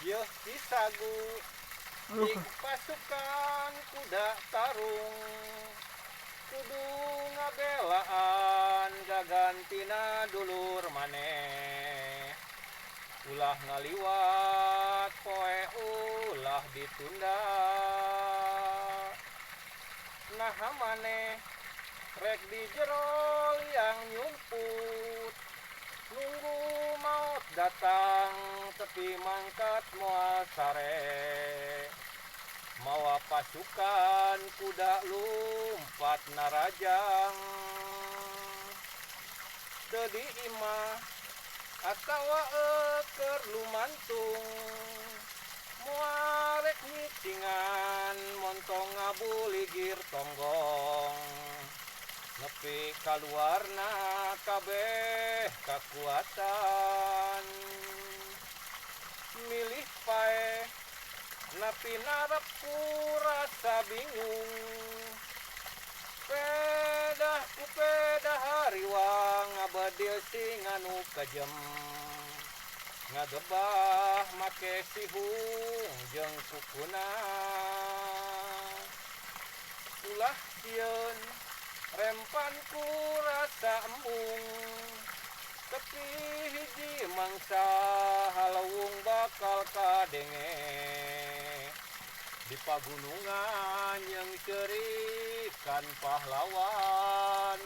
Yeuh si Sagu di pasukan kuda tarung kudu ngabelaan gagantina dulur maneh ulah ngaliwat poe ulah ditunda nah maneh rek di jero yang nyumput nunggu maut datang tepi mangkat moal sare mawa pasukan kuda lumpat narajang dedi imah atawa eker lumantung muarek nyitingan montong ngabuligir tonggong nepi kaluarna kabeh kakuatan milih pae napi narapku rasa bingung pedah ku pedah hariwang ngabadil sing anu kajem ngagebah make sihung jeung kukuna ulah sieun rempanku rasa embung tapi hiji mangsa halawung bakal kadenge di pagunungan yang cerikan pahlawan